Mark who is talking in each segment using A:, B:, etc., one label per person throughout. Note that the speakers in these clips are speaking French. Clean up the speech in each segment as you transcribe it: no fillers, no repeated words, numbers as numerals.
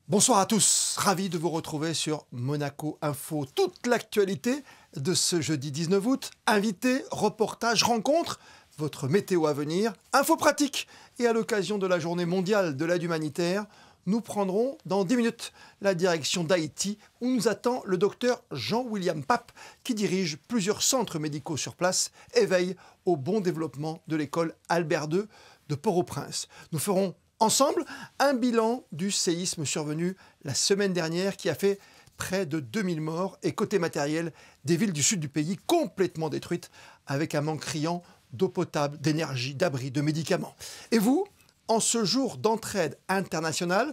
A: Bonsoir à tous, ravi de vous retrouver sur Monaco Info. Toute l'actualité de ce jeudi 19 août, invités, reportages, rencontres, votre météo à venir, info pratique. Et à l'occasion de la journée mondiale de l'aide humanitaire, nous prendrons dans 10 minutes la direction d'Haïti où nous attend le docteur Jean-William Pape qui dirige plusieurs centres médicaux sur place et veille au bon développement de l'école Albert II de Port-au-Prince. Nous ferons ensemble un bilan du séisme survenu la semaine dernière qui a fait près de 2000 morts et côté matériel, des villes du sud du pays complètement détruites avec un manque criant d'eau potable, d'énergie, d'abris, de médicaments. Et vous, en ce jour d'entraide internationale,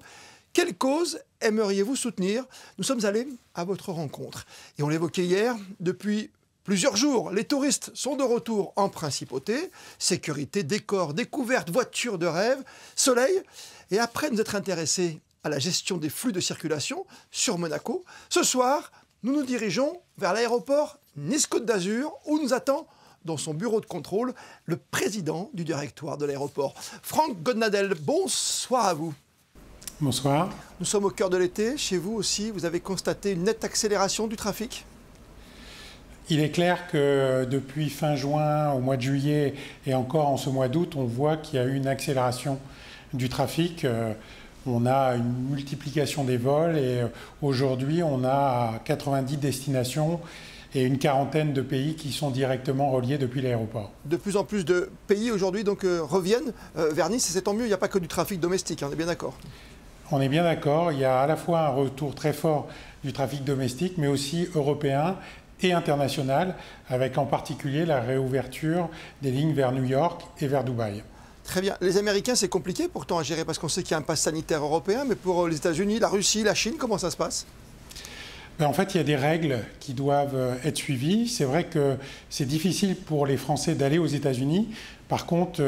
A: quelle cause aimeriez-vous soutenir? Nous sommes allés à votre rencontre. Et on l'évoquait hier, depuis plusieurs jours, les touristes sont de retour en principauté. Sécurité, décor, découverte, voitures de rêve, soleil. Et après nous être intéressés à la gestion des flux de circulation sur Monaco, ce soir, nous nous dirigeons vers l'aéroport Nice-Côte d'Azur où nous attend dans son bureau de contrôle le président du directoire de l'aéroport, Franck Godnadel. Bonsoir à vous.
B: Bonsoir.
A: Nous sommes au cœur de l'été. Chez vous aussi, vous avez constaté une nette accélération du trafic?
B: Il est clair que depuis fin juin, au mois de juillet et encore en ce mois d'août, on voit qu'il y a eu une accélération du trafic. On a une multiplication des vols et aujourd'hui, on a 90 destinations et une quarantaine de pays qui sont directement reliés depuis l'aéroport.
A: De plus en plus de pays aujourd'hui reviennent vers Nice et c'est tant mieux, il n'y a pas que du trafic domestique, on est bien d'accord?
B: On est bien d'accord, il y a à la fois un retour très fort du trafic domestique mais aussi européen et international, avec en particulier la réouverture des lignes vers New York et vers Dubaï.
A: Très bien. Les Américains, c'est compliqué pourtant à gérer parce qu'on sait qu'il y a un pass sanitaire européen, mais pour les États-Unis, la Russie, la Chine, comment ça se passe?
B: En fait, il y a des règles qui doivent être suivies. C'est vrai que c'est difficile pour les Français d'aller aux États-Unis. Par contre,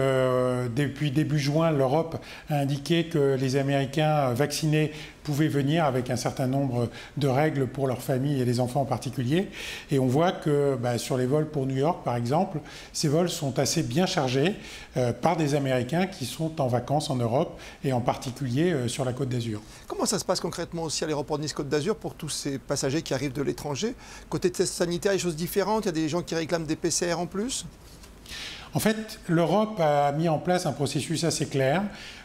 B: depuis début juin, l'Europe a indiqué que les Américains vaccinés pouvaient venir avec un certain nombre de règles pour leurs familles et les enfants en particulier. Et on voit que sur les vols pour New York, par exemple, ces vols sont assez bien chargés par des Américains qui sont en vacances en Europe et en particulier sur la Côte d'Azur.
A: Comment ça se passe concrètement aussi à l'aéroport de Nice-Côte d'Azur pour tous ces passagers qui arrivent de l'étranger? Côté tests sanitaires, il y a des choses différentes? Il y a des gens qui réclament des PCR en plus?
B: En fait, l'Europe a mis en place un processus assez clair.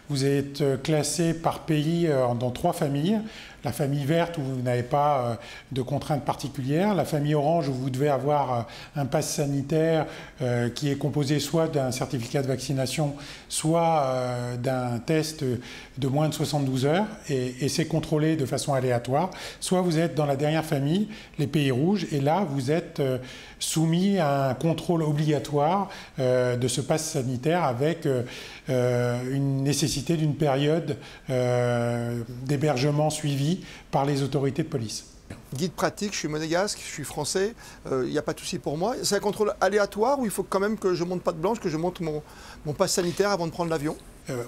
B: Vous êtes classé par pays dans 3 familles. La famille verte où vous n'avez pas de contraintes particulières. La famille orange où vous devez avoir un pass sanitaire qui est composé soit d'un certificat de vaccination, soit d'un test de moins de 72 heures et c'est contrôlé de façon aléatoire. Soit vous êtes dans la dernière famille, les pays rouges, et là vous êtes soumis à un contrôle obligatoire de ce pass sanitaire avec une nécessité d'une période d'hébergement suivie par les autorités de police.
A: Guide pratique, je suis monégasque, je suis français, il n'y a pas de souci pour moi. C'est un contrôle aléatoire ou il faut quand même que je monte patte blanche, que je monte mon pass sanitaire avant de prendre l'avion?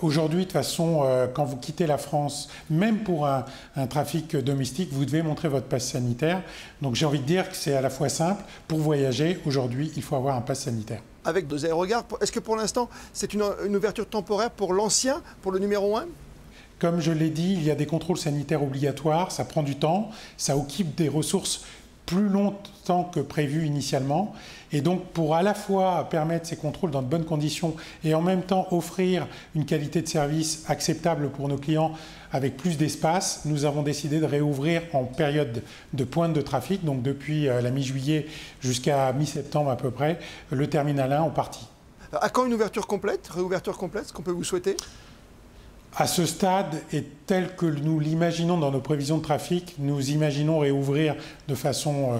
B: Aujourd'hui, de toute façon, quand vous quittez la France, même pour un trafic domestique, vous devez montrer votre passe sanitaire. Donc j'ai envie de dire que c'est à la fois simple. Pour voyager, aujourd'hui, il faut avoir un pass sanitaire.
A: Avec 2 aérogares, est-ce que pour l'instant, c'est une ouverture temporaire pour l'ancien, pour le numéro 1?
B: Comme je l'ai dit, il y a des contrôles sanitaires obligatoires, ça prend du temps, ça occupe des ressources plus longtemps que prévu initialement. Et donc pour à la fois permettre ces contrôles dans de bonnes conditions et en même temps offrir une qualité de service acceptable pour nos clients avec plus d'espace, nous avons décidé de réouvrir en période de pointe de trafic, donc depuis la mi-juillet jusqu'à mi-septembre à peu près, le terminal 1 en partie.
A: À quand une ouverture complète, réouverture complète, ce qu'on peut vous souhaiter?
B: À ce stade, et tel que nous l'imaginons dans nos prévisions de trafic, nous imaginons réouvrir de façon,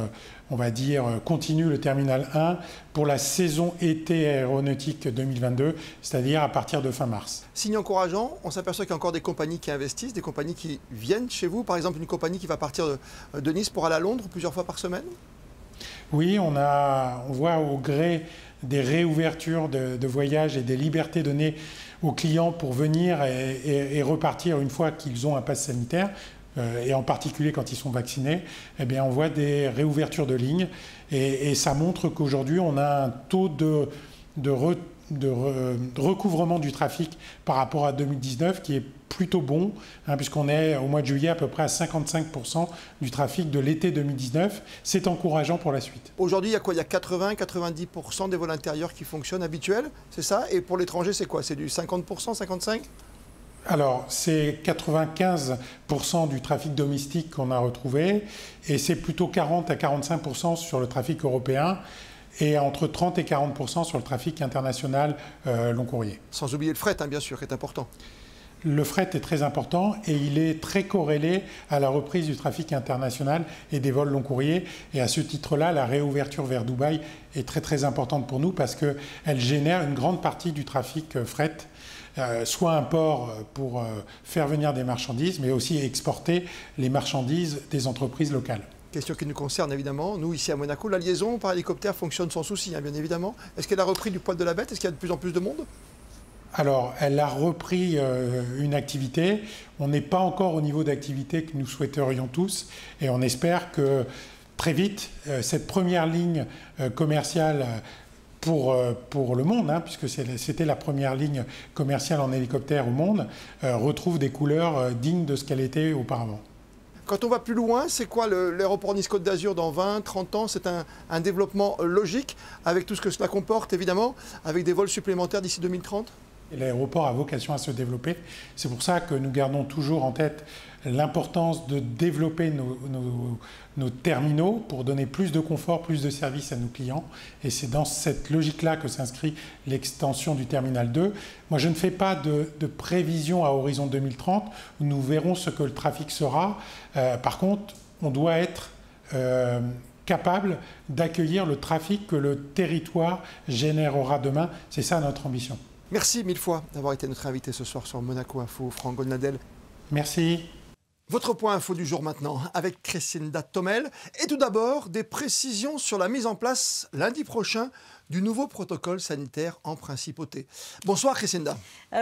B: on va dire, continue le terminal 1 pour la saison été aéronautique 2022, c'est-à-dire à partir de fin mars.
A: Signe encourageant, on s'aperçoit qu'il y a encore des compagnies qui investissent, des compagnies qui viennent chez vous, par exemple une compagnie qui va partir de Nice pour aller à Londres plusieurs fois par semaine?
B: Oui, on voit au gré des réouvertures de voyages et des libertés données aux clients pour venir et repartir une fois qu'ils ont un pass sanitaire, et en particulier quand ils sont vaccinés, eh bien on voit des réouvertures de lignes et ça montre qu'aujourd'hui on a un taux de recouvrement du trafic par rapport à 2019 qui est plutôt bon, puisqu'on est au mois de juillet à peu près à 55% du trafic de l'été 2019. C'est encourageant pour la suite.
A: Aujourd'hui, il y a quoi? Il y a 80-90% des vols intérieurs qui fonctionnent habituels, c'est ça? Et pour l'étranger, c'est quoi? C'est du 50%, 55%?
B: Alors, c'est 95% du trafic domestique qu'on a retrouvé, et c'est plutôt 40 à 45% sur le trafic européen, et entre 30 et 40% sur le trafic international long courrier.
A: Sans oublier le fret, bien sûr, qui est important.
B: Le fret est très important et il est très corrélé à la reprise du trafic international et des vols long courriers. Et à ce titre-là, la réouverture vers Dubaï est très très importante pour nous parce qu'elle génère une grande partie du trafic fret, soit un port pour faire venir des marchandises, mais aussi exporter les marchandises des entreprises locales.
A: Question qui nous concerne évidemment. Nous, ici à Monaco, la liaison par hélicoptère fonctionne sans souci, bien évidemment. Est-ce qu'elle a repris du poil de la bête? Est-ce qu'il y a de plus en plus de monde?
B: Alors, elle a repris une activité. On n'est pas encore au niveau d'activité que nous souhaiterions tous. Et on espère que très vite, cette première ligne commerciale pour le monde, puisque c'était la première ligne commerciale en hélicoptère au monde, retrouve des couleurs dignes de ce qu'elle était auparavant.
A: Quand on va plus loin, c'est quoi l'aéroport Nice-Côte d'Azur dans 20, 30 ans? C'est un développement logique avec tout ce que cela comporte, évidemment, avec des vols supplémentaires d'ici 2030?
B: L'aéroport a vocation à se développer. C'est pour ça que nous gardons toujours en tête l'importance de développer nos terminaux pour donner plus de confort, plus de services à nos clients. Et c'est dans cette logique-là que s'inscrit l'extension du terminal 2. Moi, je ne fais pas de prévision à horizon 2030. Nous verrons ce que le trafic sera. Par contre, on doit être capable d'accueillir le trafic que le territoire générera demain. C'est ça notre ambition.
A: Merci mille fois d'avoir été notre invité ce soir sur Monaco Info, Franck Golnadel.
B: Merci.
A: Votre point info du jour maintenant avec Crisinda Thomel. Et tout d'abord, des précisions sur la mise en place lundi prochain du nouveau protocole sanitaire en principauté. Bonsoir Crisinda.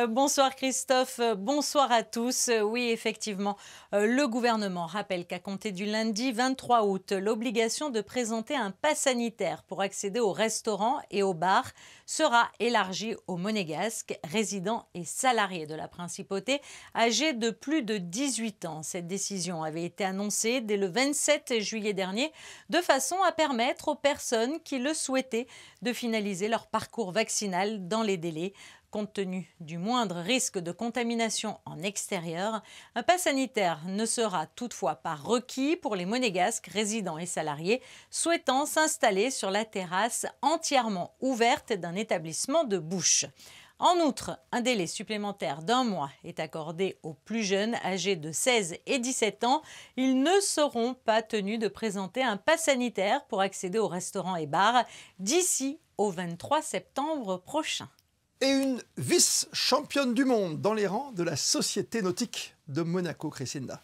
C: Bonsoir Christophe, bonsoir à tous. Oui, effectivement, le gouvernement rappelle qu'à compter du lundi 23 août, l'obligation de présenter un pass sanitaire pour accéder aux restaurants et aux bars sera élargie aux Monégasques, résidents et salariés de la principauté, âgés de plus de 18 ans. Cette décision avait été annoncée dès le 27 juillet dernier, de façon à permettre aux personnes qui le souhaitaient de finaliser leur parcours vaccinal dans les délais. Compte tenu du moindre risque de contamination en extérieur, un pass sanitaire ne sera toutefois pas requis pour les Monégasques, résidents et salariés souhaitant s'installer sur la terrasse entièrement ouverte d'un établissement de bouche. En outre, un délai supplémentaire d'1 mois est accordé aux plus jeunes âgés de 16 et 17 ans. Ils ne seront pas tenus de présenter un pass sanitaire pour accéder aux restaurants et bars d'ici au 23 septembre prochain.
A: Et une vice-championne du monde dans les rangs de la Société nautique de Monaco, Crisinda.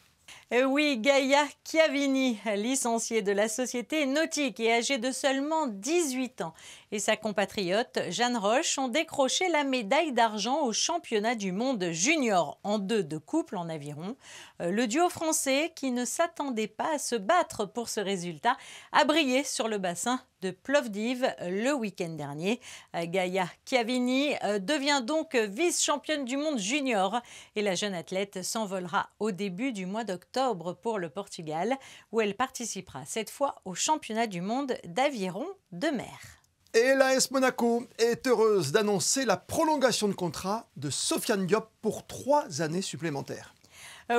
C: Oui, Gaia Chiavini, licenciée de la Société nautique et âgée de seulement 18 ans, et sa compatriote Jeanne Roche ont décroché la médaille d'argent au championnat du monde junior en 2 de couple en aviron. Le duo français, qui ne s'attendait pas à se battre pour ce résultat, a brillé sur le bassin de Plovdiv le week-end dernier. Gaia Chiavini devient donc vice-championne du monde junior et la jeune athlète s'envolera au début du mois d'octobre pour le Portugal, où elle participera cette fois au championnat du monde d'aviron de mer.
A: Et l'AS Monaco est heureuse d'annoncer la prolongation de contrat de Sofiane Diop pour 3 années supplémentaires.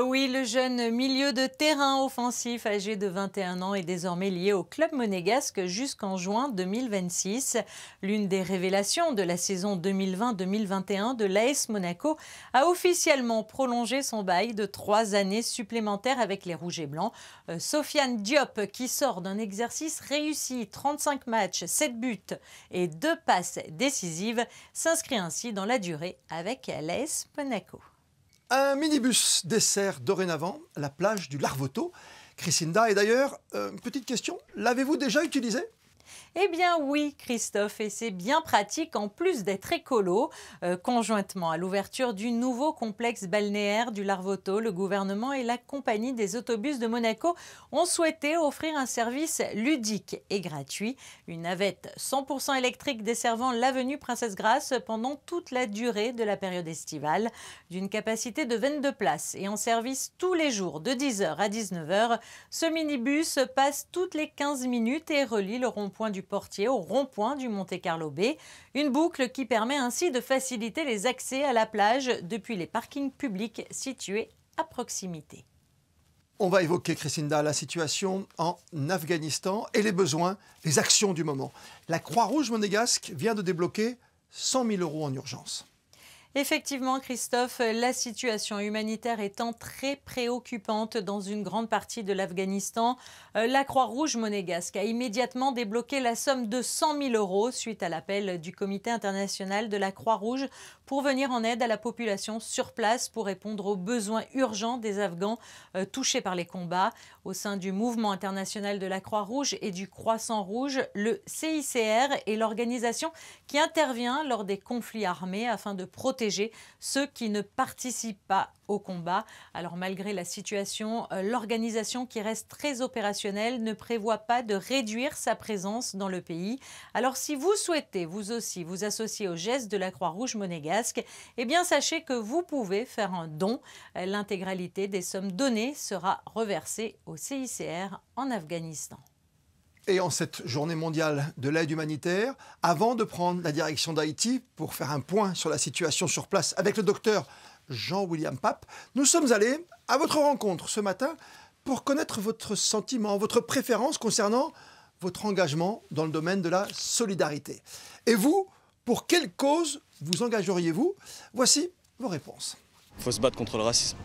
C: Oui, le jeune milieu de terrain offensif âgé de 21 ans est désormais lié au club monégasque jusqu'en juin 2026. L'une des révélations de la saison 2020-2021 de l'AS Monaco a officiellement prolongé son bail de 3 années supplémentaires avec les Rouges et Blancs. Sofiane Diop, qui sort d'un exercice réussi, 35 matchs, 7 buts et 2 passes décisives, s'inscrit ainsi dans la durée avec l'AS Monaco.
A: Un minibus dessert dorénavant la plage du Larvoto. Crisinda, et d'ailleurs, petite question, l'avez-vous déjà utilisé ?
C: Eh bien oui, Christophe, et c'est bien pratique en plus d'être écolo. Conjointement à l'ouverture du nouveau complexe balnéaire du Larvoto, le gouvernement et la compagnie des autobus de Monaco ont souhaité offrir un service ludique et gratuit. Une navette 100% électrique desservant l'avenue Princesse-Grasse pendant toute la durée de la période estivale. D'une capacité de 22 places et en service tous les jours de 10h à 19h, ce minibus passe toutes les 15 minutes et relie le rond-point du Portier au rond-point du Monte-Carlo Bay. Une boucle qui permet ainsi de faciliter les accès à la plage depuis les parkings publics situés à proximité.
A: On va évoquer, Crisinda, la situation en Afghanistan et les besoins, les actions du moment. La Croix-Rouge monégasque vient de débloquer 100 000 € en urgence.
C: Effectivement, Christophe, la situation humanitaire étant très préoccupante dans une grande partie de l'Afghanistan, la Croix-Rouge monégasque a immédiatement débloqué la somme de 100 000 € suite à l'appel du Comité international de la Croix-Rouge pour venir en aide à la population sur place pour répondre aux besoins urgents des Afghans touchés par les combats. Au sein du mouvement international de la Croix-Rouge et du Croissant Rouge, le CICR est l'organisation qui intervient lors des conflits armés afin de protéger ceux qui ne participent pas au combat. Alors malgré la situation, l'organisation qui reste très opérationnelle ne prévoit pas de réduire sa présence dans le pays. Alors si vous souhaitez vous aussi vous associer au geste de la Croix-Rouge monégasque, eh bien sachez que vous pouvez faire un don. L'intégralité des sommes données sera reversée au CICR en Afghanistan.
A: Et en cette journée mondiale de l'aide humanitaire, avant de prendre la direction d'Haïti pour faire un point sur la situation sur place avec le docteur Jean-William Pape, nous sommes allés à votre rencontre ce matin pour connaître votre sentiment, votre préférence concernant votre engagement dans le domaine de la solidarité. Et vous, pour quelle cause vous engageriez-vous? Voici vos réponses.
D: Il faut se battre contre le racisme.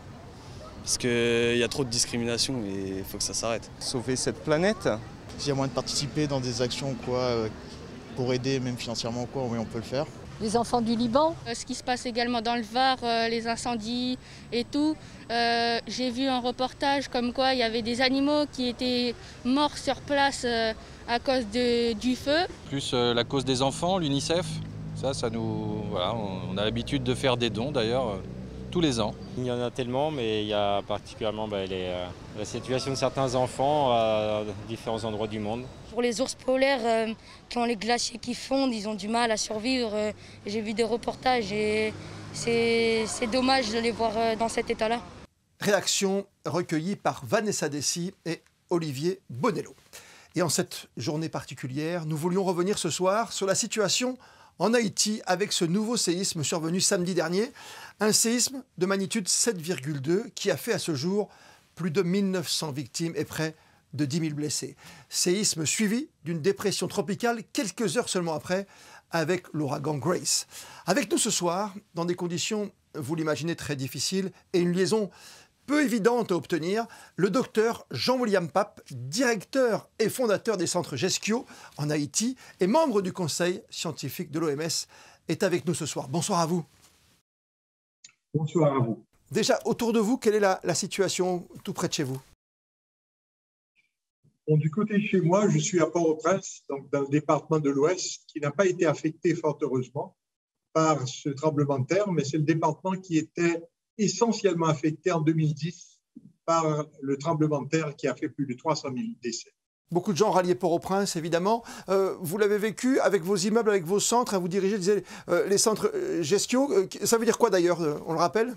D: Parce qu'il y a trop de discrimination et il faut que ça s'arrête.
E: Sauver cette planète. S'il y a moyen de participer dans des actions pour aider, même financièrement, oui, on peut le faire.
F: Les enfants du Liban.
G: Ce qui se passe également dans le Var, les incendies et tout. J'ai vu un reportage comme quoi il y avait des animaux qui étaient morts sur place à cause du feu.
H: Plus la cause des enfants, l'UNICEF, ça nous, voilà, on a l'habitude de faire des dons d'ailleurs. Tous les ans.
I: Il y en a tellement, mais il y a particulièrement la situation de certains enfants à différents endroits du monde.
F: Pour les ours polaires qui ont les glaciers qui fondent, ils ont du mal à survivre. J'ai vu des reportages et c'est dommage de les voir dans cet état-là.
A: Réaction recueillie par Vanessa Dessy et Olivier Bonello. Et en cette journée particulière, nous voulions revenir ce soir sur la situation en Haïti avec ce nouveau séisme survenu samedi dernier, un séisme de magnitude 7,2 qui a fait à ce jour plus de 1900 victimes et près de 10 000 blessés. Séisme suivi d'une dépression tropicale quelques heures seulement après avec l'ouragan Grace. Avec nous ce soir, dans des conditions, vous l'imaginez, très difficiles et une liaison peu évidente à obtenir, le docteur Jean-William Pape, directeur et fondateur des centres Geskio en Haïti et membre du conseil scientifique de l'OMS, est avec nous ce soir. Bonsoir à vous.
J: Bonsoir à vous.
A: Déjà, autour de vous, quelle est la situation tout près de chez vous?
J: Bon, du côté de chez moi, je suis à Port-au-Prince, donc dans le département de l'Ouest, qui n'a pas été affecté, fort heureusement, par ce tremblement de terre, mais c'est le département qui était essentiellement affecté en 2010 par le tremblement de terre qui a fait plus de 300 000 décès.
A: Beaucoup de gens ralliés Port-au-Prince, évidemment. Vous l'avez vécu avec vos immeubles, avec vos centres, vous dirigez les centres Geskio. Ça veut dire quoi d'ailleurs, on le rappelle?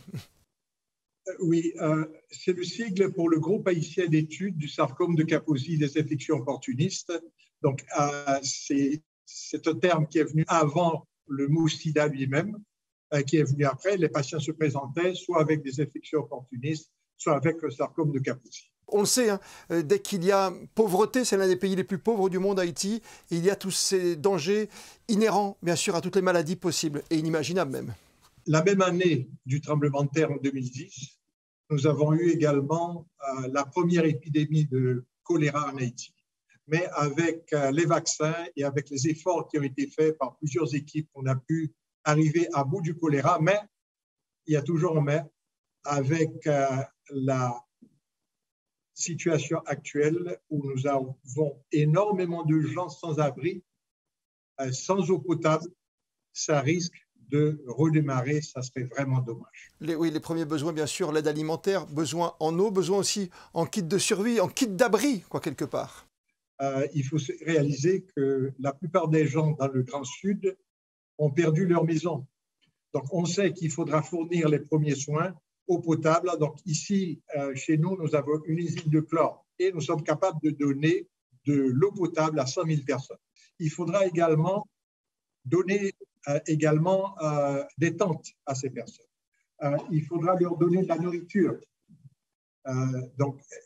J: Oui, c'est le sigle pour le groupe haïtien d'études du sarcome de Kaposi des infections opportunistes. Donc, c'est un terme qui est venu avant le mot sida lui-même, qui est venu après. Les patients se présentaient soit avec des infections opportunistes, soit avec le sarcome de Kaposi.
A: On le sait, hein, dès qu'il y a pauvreté, c'est l'un des pays les plus pauvres du monde, Haïti. Et il y a tous ces dangers inhérents, bien sûr, à toutes les maladies possibles et inimaginables même.
J: La même année du tremblement de terre en 2010, nous avons eu également la première épidémie de choléra en Haïti. Mais avec les vaccins et avec les efforts qui ont été faits par plusieurs équipes, on a pu arriver à bout du choléra. Mais il y a toujours un mais avec situation actuelle où nous avons énormément de gens sans abri, sans eau potable, ça risque de redémarrer, ça serait vraiment dommage.
A: Oui, les premiers besoins, bien sûr, l'aide alimentaire, besoin en eau, besoin aussi en kit de survie, en kit d'abri, quoi, quelque part.
J: Il faut réaliser que la plupart des gens dans le Grand Sud ont perdu leur maison. Donc, on sait qu'il faudra fournir les premiers soins, eau potable. Donc, ici, chez nous, nous avons une usine de chlore et nous sommes capables de donner de l'eau potable à 100 000 personnes. Il faudra également donner des tentes à ces personnes. Il faudra leur donner de la nourriture.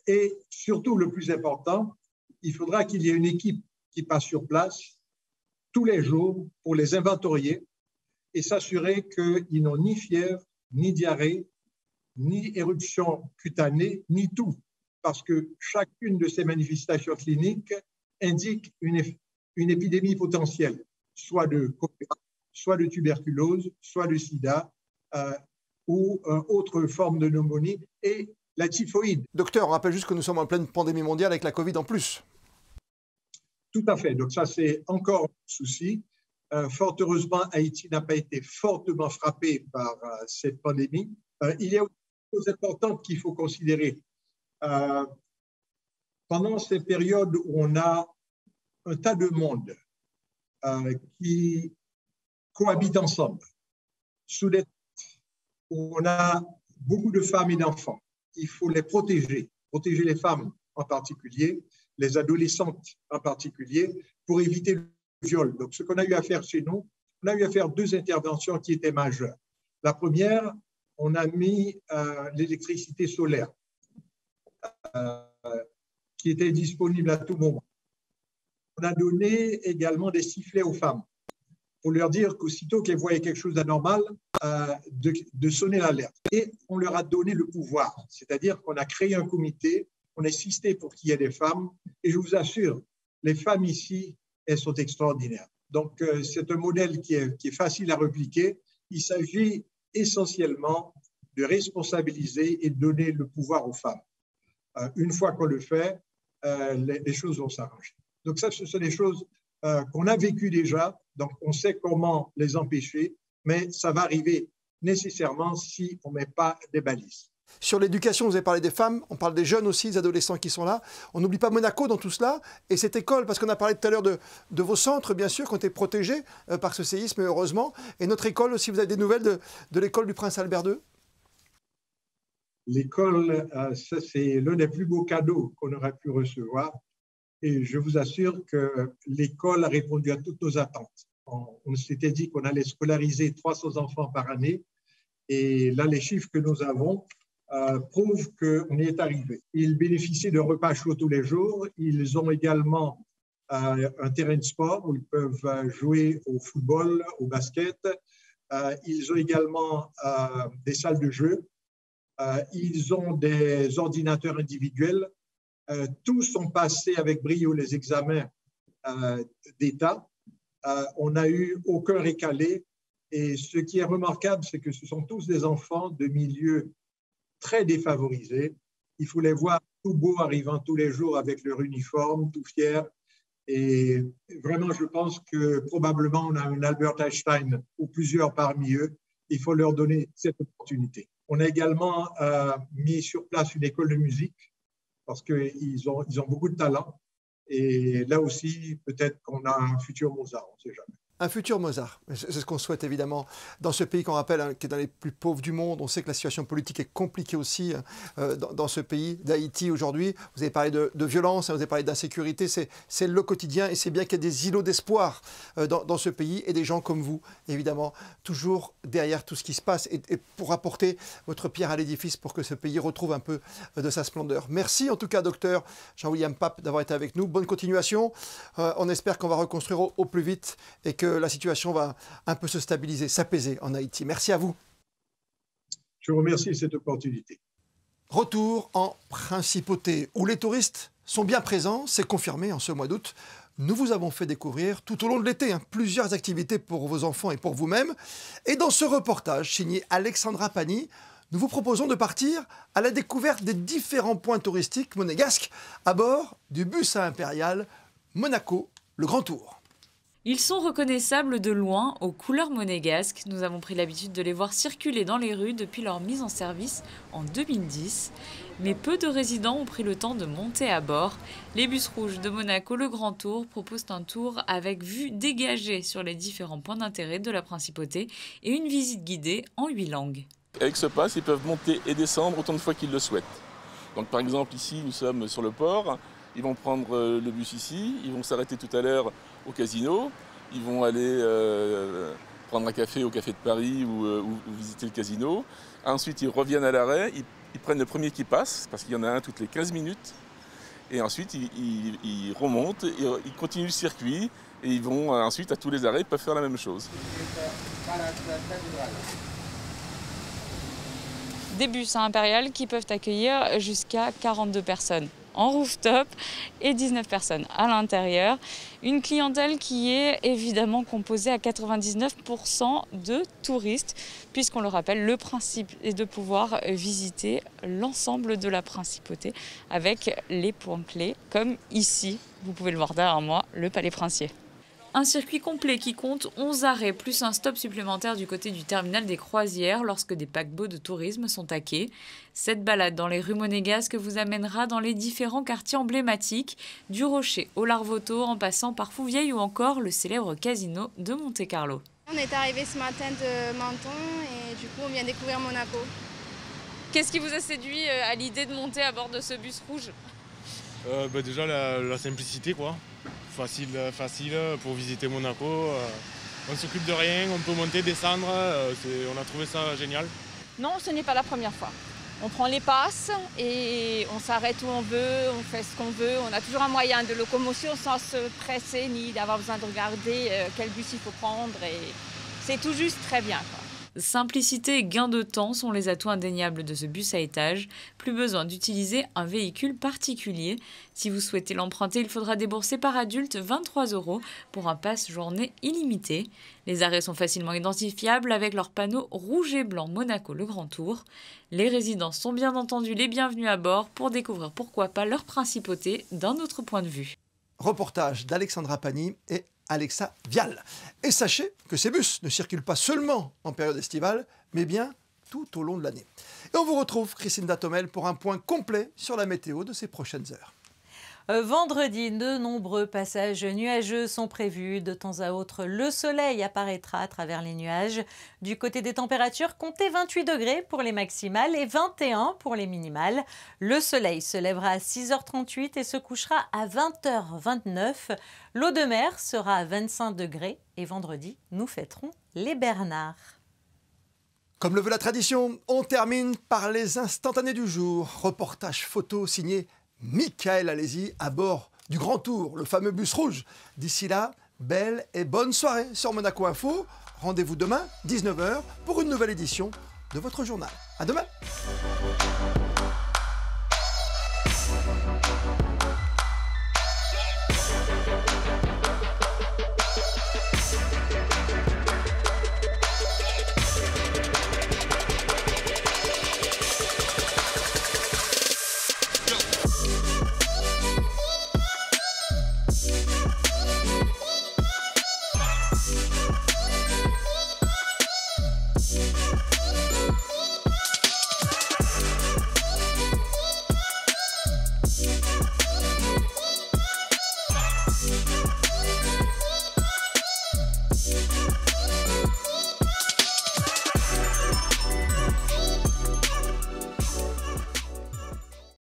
J: Et surtout, le plus important, il faudra qu'il y ait une équipe qui passe sur place tous les jours pour les inventorier et s'assurer qu'ils n'ont ni fièvre, ni diarrhée, ni éruption cutanée, ni tout. Parce que chacune de ces manifestations cliniques indique une épidémie potentielle, soit de choléra, soit de tuberculose, soit de sida ou autre forme de pneumonie et la typhoïde.
A: Docteur, on rappelle juste que nous sommes en pleine pandémie mondiale avec la Covid en plus.
J: Tout à fait. Donc ça, c'est encore un souci. Fort heureusement, Haïti n'a pas été fortement frappé par cette pandémie. Il y a aussi des choses importantes qu'il faut considérer. Pendant ces périodes où on a un tas de monde qui cohabitent ensemble, sous des où on a beaucoup de femmes et d'enfants, il faut les protéger les femmes en particulier, les adolescentes en particulier, pour éviter le viol. Donc, ce qu'on a eu à faire chez nous, on a eu à faire 2 interventions qui étaient majeures. La première, on a mis l'électricité solaire qui était disponible à tout moment. On a donné également des sifflets aux femmes pour leur dire qu'aussitôt qu'elles voyaient quelque chose d'anormal, de sonner l'alerte. Et on leur a donné le pouvoir, c'est-à-dire qu'on a créé un comité, on a insisté pour qu'il y ait des femmes, et je vous assure, les femmes ici, elles sont extraordinaires. Donc, c'est un modèle qui est facile à répliquer. Il s'agit essentiellement de responsabiliser et de donner le pouvoir aux femmes. Une fois qu'on le fait, les choses vont s'arranger. Donc ça, ce sont des choses qu'on a vécues déjà, donc on sait comment les empêcher, mais ça va arriver nécessairement si on ne met pas des balises.
A: Sur l'éducation, vous avez parlé des femmes, on parle des jeunes aussi, des adolescents qui sont là. On n'oublie pas Monaco dans tout cela et cette école, parce qu'on a parlé tout à l'heure de vos centres, bien sûr, qui ont été protégés par ce séisme, heureusement. Et notre école aussi, vous avez des nouvelles de l'école du Prince Albert II?
J: L'école, ça c'est l'un des plus beaux cadeaux qu'on aurait pu recevoir. Et je vous assure que l'école a répondu à toutes nos attentes. On s'était dit qu'on allait scolariser 300 enfants par année. Et là, les chiffres que nous avons prouvent qu'on y est arrivé. Ils bénéficient de repas chauds tous les jours. Ils ont également un terrain de sport où ils peuvent jouer au football, au basket. Ils ont également des salles de jeu. Ils ont des ordinateurs individuels. Tous ont passé avec brio les examens d'État. On n'a eu aucun récalé. Et ce qui est remarquable, c'est que ce sont tous des enfants de milieux très défavorisés. Il faut les voir tout beaux arrivant tous les jours avec leur uniforme, tout fiers. Et vraiment, je pense que probablement on a un Albert Einstein ou plusieurs parmi eux. Il faut leur donner cette opportunité. On a également mis sur place une école de musique parce qu'ils ont beaucoup de talent. Et là aussi, peut-être qu'on a un futur Mozart, on ne sait jamais.
A: Un futur Mozart, c'est ce qu'on souhaite évidemment dans ce pays qu'on rappelle qui est dans les plus pauvres du monde. On sait que la situation politique est compliquée aussi dans ce pays d'Haïti aujourd'hui. Vous avez parlé de violence, vous avez parlé d'insécurité, c'est le quotidien et c'est bien qu'il y ait des îlots d'espoir dans ce pays et des gens comme vous, évidemment, toujours derrière tout ce qui se passe et pour apporter votre pierre à l'édifice pour que ce pays retrouve un peu de sa splendeur. Merci en tout cas, docteur Jean-William Pape, d'avoir été avec nous. Bonne continuation. On espère qu'on va reconstruire au plus vite et que la situation va un peu se stabiliser, s'apaiser en Haïti. Merci à vous.
J: Je vous remercie de cette opportunité.
A: Retour en Principauté, où les touristes sont bien présents, c'est confirmé en ce mois d'août. Nous vous avons fait découvrir tout au long de l'été plusieurs activités pour vos enfants et pour vous-même. Et dans ce reportage signé Alexandra Pani, nous vous proposons de partir à la découverte des différents points touristiques monégasques à bord du bus à Impérial Monaco, le Grand Tour.
K: Ils sont reconnaissables de loin aux couleurs monégasques. Nous avons pris l'habitude de les voir circuler dans les rues depuis leur mise en service en 2010. Mais peu de résidents ont pris le temps de monter à bord. Les bus rouges de Monaco, le Grand Tour, proposent un tour avec vue dégagée sur les différents points d'intérêt de la principauté et une visite guidée en 8 langues.
L: Avec ce pass, ils peuvent monter et descendre autant de fois qu'ils le souhaitent. Donc par exemple ici, nous sommes sur le port. Ils vont prendre le bus ici, ils vont s'arrêter tout à l'heure au casino, ils vont aller prendre un café au Café de Paris ou visiter le casino. Ensuite, ils reviennent à l'arrêt, ils prennent le premier qui passe, parce qu'il y en a un toutes les 15 minutes. Et ensuite, ils remontent, ils continuent le circuit et ils vont ensuite à tous les arrêts, ils peuvent faire la même chose.
K: Des bus à Impérial qui peuvent accueillir jusqu'à 42 personnes en rooftop et 19 personnes à l'intérieur. Une clientèle qui est évidemment composée à 99% de touristes, puisqu'on le rappelle, le principe est de pouvoir visiter l'ensemble de la principauté avec les points clés, comme ici, vous pouvez le voir derrière moi, le Palais Princier. Un circuit complet qui compte 11 arrêts, plus un stop supplémentaire du côté du terminal des croisières lorsque des paquebots de tourisme sont à quai. Cette balade dans les rues monégasques vous amènera dans les différents quartiers emblématiques, du Rocher au Larvoto en passant par Fouvieille ou encore le célèbre casino de Monte-Carlo.
M: On est arrivé ce matin de Menton et du coup on vient découvrir Monaco.
K: Qu'est-ce qui vous a séduit à l'idée de monter à bord de ce bus rouge ?
N: Déjà la simplicité quoi. Facile pour visiter Monaco. On ne s'occupe de rien, on peut monter, descendre, on a trouvé ça génial.
O: Non, ce n'est pas la première fois. On prend les passes et on s'arrête où on veut, on fait ce qu'on veut. On a toujours un moyen de locomotion sans se presser ni d'avoir besoin de regarder quel bus il faut prendre. Et c'est tout juste très bien, quoi.
K: Simplicité et gain de temps sont les atouts indéniables de ce bus à étage. Plus besoin d'utiliser un véhicule particulier. Si vous souhaitez l'emprunter, il faudra débourser par adulte 23 € pour un pass journée illimité. Les arrêts sont facilement identifiables avec leur panneau rouge et blanc Monaco le Grand Tour. Les résidents sont bien entendu les bienvenus à bord pour découvrir pourquoi pas leur principauté d'un autre point de vue.
A: Reportage d'Alexandra Pani et Alexa Vial. Et sachez que ces bus ne circulent pas seulement en période estivale, mais bien tout au long de l'année. Et on vous retrouve, Christine Datomel, pour un point complet sur la météo de ces prochaines heures.
C: Vendredi, de nombreux passages nuageux sont prévus. De temps à autre, le soleil apparaîtra à travers les nuages. Du côté des températures, comptez 28 degrés pour les maximales et 21 pour les minimales. Le soleil se lèvera à 6h38 et se couchera à 20h29. L'eau de mer sera à 25 degrés et vendredi, nous fêterons les Bernards.
A: Comme le veut la tradition, on termine par les instantanés du jour. Reportage photo signé Michael Alési à bord du Grand Tour, le fameux bus rouge. D'ici là, belle et bonne soirée sur Monaco Info. Rendez-vous demain, 19h, pour une nouvelle édition de votre journal. À demain!